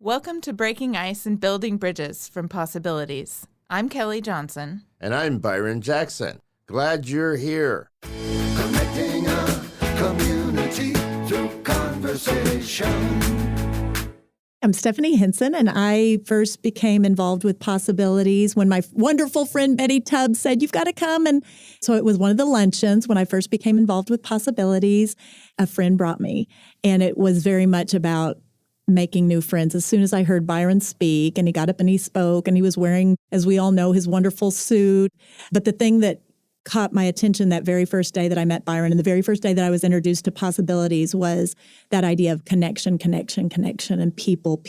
Welcome to Breaking Ice and Building Bridges from Possibilities. I'm Kelly Johnson. And I'm Byron Jackson. Glad you're here. Connecting a community through conversation. I'm Stephanie Henson, and I first became involved with Possibilities when my wonderful friend Betty Tubbs said, "You've got to come." And so it was one of the luncheons when I first became involved with Possibilities. A friend brought me, and it was very much about making new friends. As soon as I heard Byron speak, and he got up and he spoke, and he was wearing, as we all know, his wonderful suit. But the thing that caught my attention that very first day that I met Byron and the very first day that I was introduced to Possibilities was that idea of connection, and people,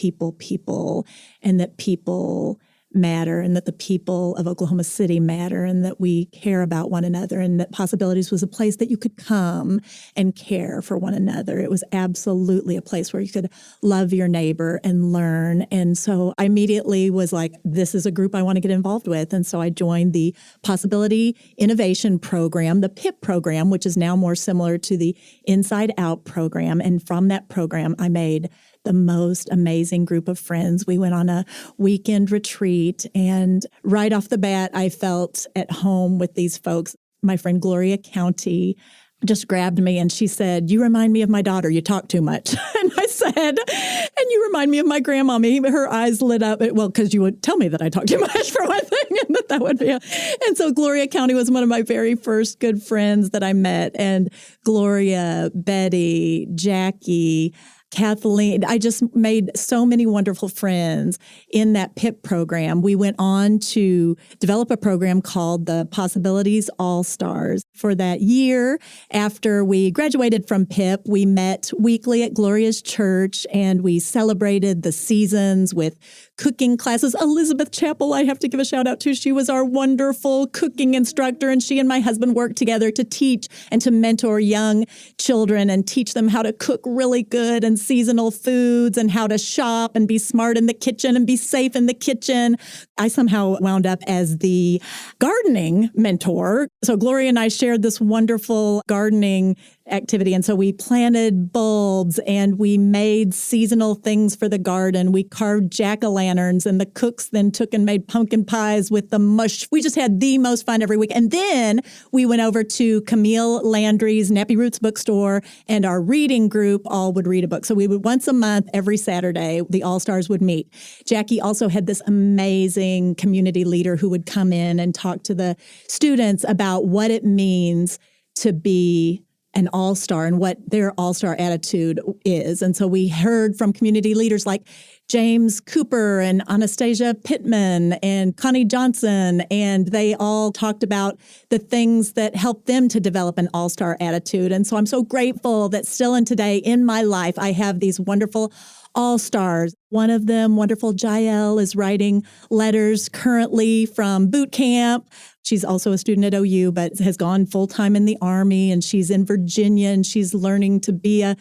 and that people matter, and that the people of Oklahoma City matter, and that we care about one another, and that Possibilities was a place that you could come and care for one another. It was absolutely a place where you could love your neighbor and learn. And so I immediately was like, this is a group I want to get involved with. And so I joined the Possibility Innovation Program, the PIP program, which is now more similar to the Inside Out program. And from that program, I made the most amazing group of friends. We went on a weekend retreat, and right off the bat, I felt at home with these folks. My friend Gloria County just grabbed me and she said, "You remind me of my daughter. You talk too much." And I said, "And you remind me of my grandmommy." Her eyes lit up. Well, because you would tell me that I talk too much for one thing, and that would be. And so Gloria County was one of my very first good friends that I met. And Gloria, Betty, Jackie, Kathleen, I just made so many wonderful friends in that PIP program. We went on to develop a program called the Possibilities All-Stars. For that year, after we graduated from PIP, we met weekly at Gloria's church, and we celebrated the seasons with cooking classes. Elizabeth Chappell, I have to give a shout out to. She was our wonderful cooking instructor, and she and my husband worked together to teach and to mentor young children and teach them how to cook really good and seasonal foods and how to shop and be smart in the kitchen and be safe in the kitchen. I somehow wound up as the gardening mentor. So Gloria and I shared this wonderful gardening activity. And so we planted bulbs and we made seasonal things for the garden. We carved jack-o'-lanterns, and the cooks then took and made pumpkin pies with the mush. We just had the most fun every week. And then we went over to Camille Landry's Nappy Roots bookstore, and our reading group all would read a book. So we would once a month, every Saturday, the All-Stars would meet. Jackie also had this amazing community leader who would come in and talk to the students about what it means to be an all-star and what their all-star attitude is. And so we heard from community leaders like James Cooper and Anastasia Pittman and Connie Johnson, and they all talked about the things that helped them to develop an all-star attitude. And so I'm so grateful that still and today in my life, I have these wonderful all-stars. One of them, wonderful Jael, is writing letters currently from boot camp. She's also a student at OU, but has gone full-time in the Army, and she's in Virginia, and she's learning to be a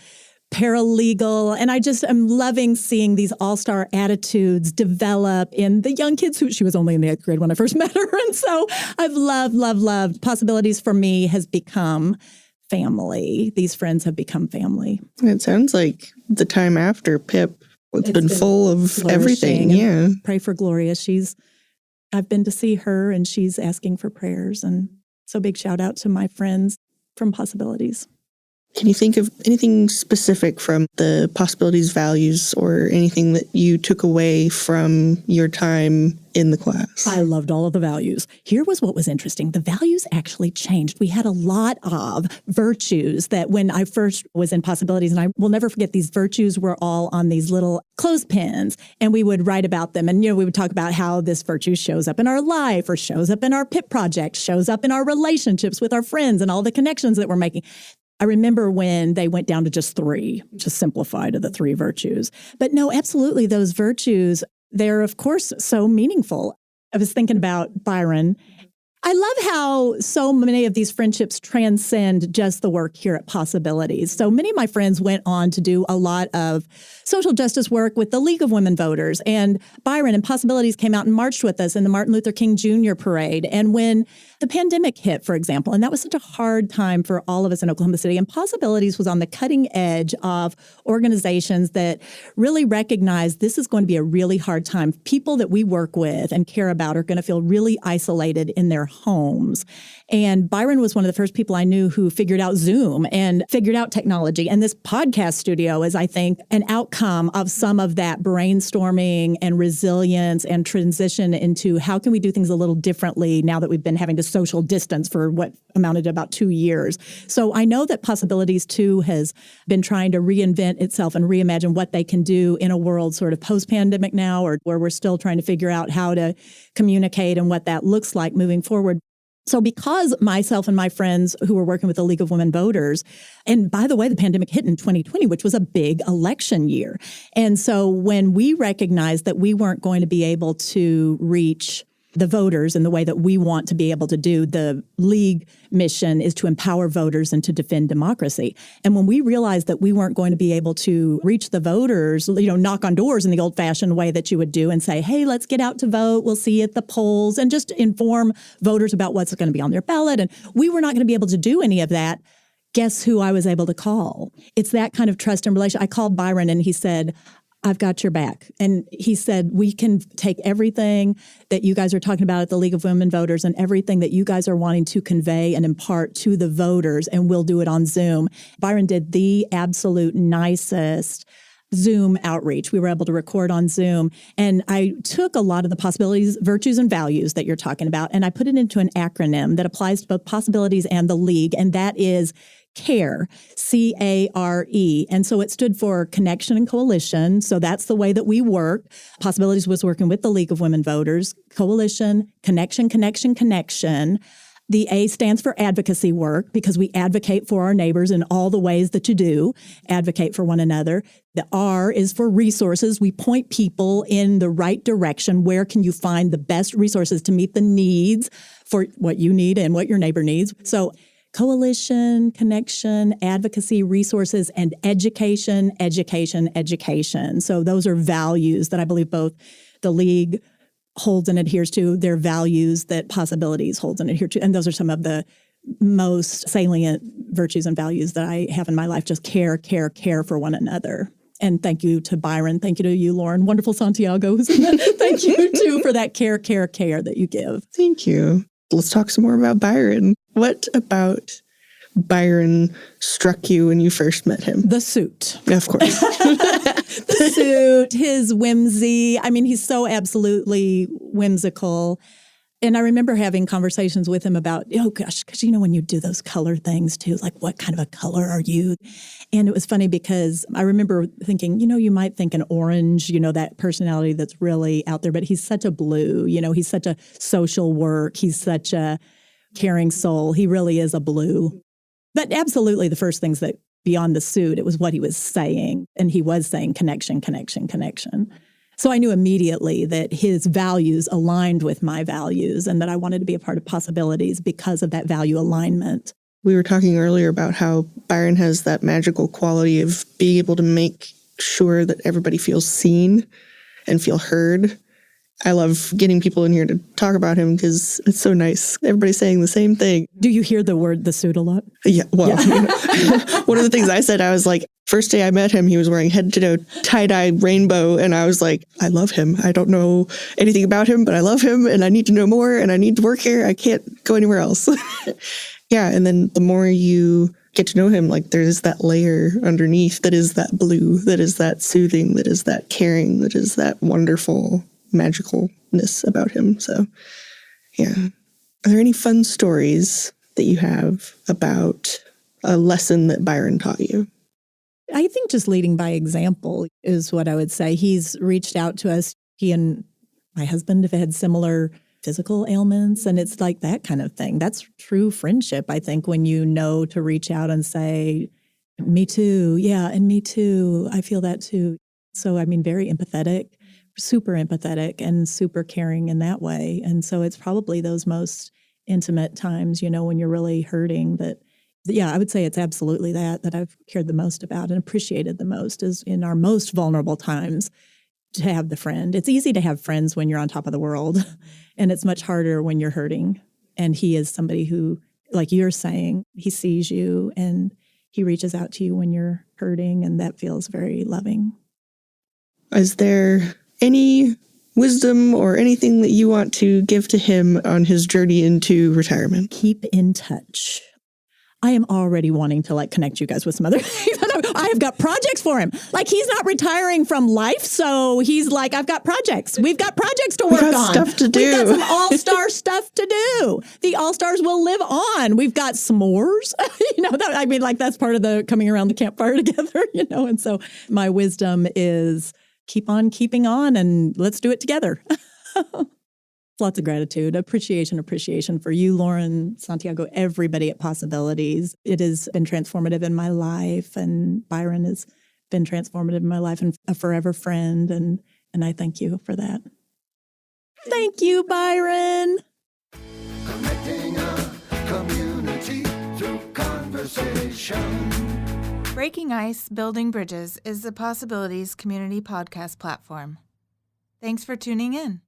paralegal. And I just am loving seeing these all-star attitudes develop in the young kids who she was only in the 8th grade when I first met her. And so I've loved. Possibilities for me has become family. These friends have become family. It sounds like the time after PIP, it's been full of everything. Yeah. Pray for Gloria. I've been to see her, and she's asking for prayers. And so big shout out to my friends from Possibilities. Can you think of anything specific from the Possibilities values or anything that you took away from your time in the class? I loved all of the values. Here was what was interesting. The values actually changed. We had a lot of virtues that when I first was in Possibilities, and I will never forget, these virtues were all on these little clothespins, and we would write about them. And, we would talk about how this virtue shows up in our life, or shows up in our PIP project, shows up in our relationships with our friends and all the connections that we're making. I remember when they went down to just 3, just simplified to the 3 virtues. But no, absolutely, those virtues, they're, of course, so meaningful. I was thinking about Byron. I love how so many of these friendships transcend just the work here at Possibilities. So many of my friends went on to do a lot of social justice work with the League of Women Voters. And Byron and Possibilities came out and marched with us in the Martin Luther King Jr. parade. And when the pandemic hit, for example, and that was such a hard time for all of us in Oklahoma City, and Possibilities was on the cutting edge of organizations that really recognize this is going to be a really hard time. People that we work with and care about are going to feel really isolated in their homes. And Byron was one of the first people I knew who figured out Zoom and figured out technology. And this podcast studio is, I think, an outcome of some of that brainstorming and resilience and transition into how can we do things a little differently now that we've been having to social distance for what amounted to about 2 years. So I know that Possibilities, too, has been trying to reinvent itself and reimagine what they can do in a world sort of post-pandemic now, or where we're still trying to figure out how to communicate and what that looks like moving forward. So because myself and my friends who were working with the League of Women Voters, and by the way, the pandemic hit in 2020, which was a big election year. And so when we recognized that we weren't going to be able to reach the voters in the way that we want to be able to do, the League mission is to empower voters and to defend democracy. And when we realized that we weren't going to be able to reach the voters, knock on doors in the old-fashioned way that you would do and say, hey, let's get out to vote, we'll see you at the polls, and just inform voters about what's going to be on their ballot. And we were not going to be able to do any of that. Guess who I was able to call? It's that kind of trust and relation. I called Byron and he said, I've got your back. And he said, we can take everything that you guys are talking about at the League of Women Voters and everything that you guys are wanting to convey and impart to the voters, and we'll do it on Zoom. Byron did the absolute nicest Zoom outreach. We were able to record on Zoom. And I took a lot of the possibilities, virtues, and values that you're talking about, and I put it into an acronym that applies to both Possibilities and the League, and that is CARE, C-A-R-E. And so it stood for connection and coalition. So that's the way that we work. Possibilities was working with the League of Women Voters. Coalition, connection, connection, connection. The A stands for advocacy work because we advocate for our neighbors in all the ways that you do, advocate for one another. The R is for resources. We point people in the right direction. Where can you find the best resources to meet the needs for what you need and what your neighbor needs? So coalition, connection, advocacy, resources, and education, education, education. So those are values that I believe both the League holds and adheres to. They're values that Possibilities holds and adheres to. And those are some of the most salient virtues and values that I have in my life. Just care, care, care for one another. And thank you to Byron. Thank you to you, Lauren. Wonderful Santiago. Thank you, too, for that care, care, care that you give. Thank you. Let's talk some more about Byron. What about Byron struck you when you first met him? The suit. Of course. The suit, his whimsy. I mean, he's so absolutely whimsical. And I remember having conversations with him about, oh gosh, because when you do those color things too, like what kind of a color are you? And it was funny because I remember thinking, you might think an orange, that personality that's really out there, but he's such a blue, he's such a social work. He's such a caring soul. He really is a blue. But absolutely the first things that beyond the suit, it was what he was saying. And he was saying connection, connection, connection. So I knew immediately that his values aligned with my values and that I wanted to be a part of Possibilities because of that value alignment. We were talking earlier about how Byron has that magical quality of being able to make sure that everybody feels seen and feel heard. I love getting people in here to talk about him because it's so nice. Everybody's saying the same thing. Do you hear the suit a lot? Yeah. Well, one of the things I said, I was like, first day I met him, he was wearing head-to-toe tie-dye rainbow. And I was like, I love him. I don't know anything about him, but I love him and I need to know more and I need to work here. I can't go anywhere else. Yeah. And then the more you get to know him, like there's that layer underneath that is that blue, that is that soothing, that is that caring, that is that wonderful magicalness about him. So, yeah. Are there any fun stories that you have about a lesson that Byron taught you? I think just leading by example is what I would say. He's reached out to us. He and my husband have had similar physical ailments, and it's like that kind of thing. That's true friendship, I think, when you know to reach out and say, me too. Yeah, and me too. I feel that too. So, very empathetic. Super empathetic and super caring in that way. And so it's probably those most intimate times, when you're really hurting, yeah, I would say it's absolutely that I've cared the most about and appreciated the most is in our most vulnerable times to have the friend. It's easy to have friends when you're on top of the world, and it's much harder when you're hurting. And he is somebody who, like you're saying, he sees you and he reaches out to you when you're hurting, and that feels very loving. Is there any wisdom or anything that you want to give to him on his journey into retirement? Keep in touch. I am already wanting to connect you guys with some other things. I have got projects for him. He's not retiring from life, so he's like, I've got projects. We've got projects to work on. We've got stuff to do. We've got some all-star stuff to do. The all-stars will live on. We've got s'mores. That's part of the coming around the campfire together, And so my wisdom is keep on keeping on and let's do it together. Lots of gratitude, appreciation for you, Lauren, Santiago, everybody at Possibilities. It has been transformative in my life, and Byron has been transformative in my life and a forever friend, and I thank you for that. Thank you, Byron. Connecting a community through conversation. Breaking Ice, Building Bridges is the Possibilities community podcast platform. Thanks for tuning in.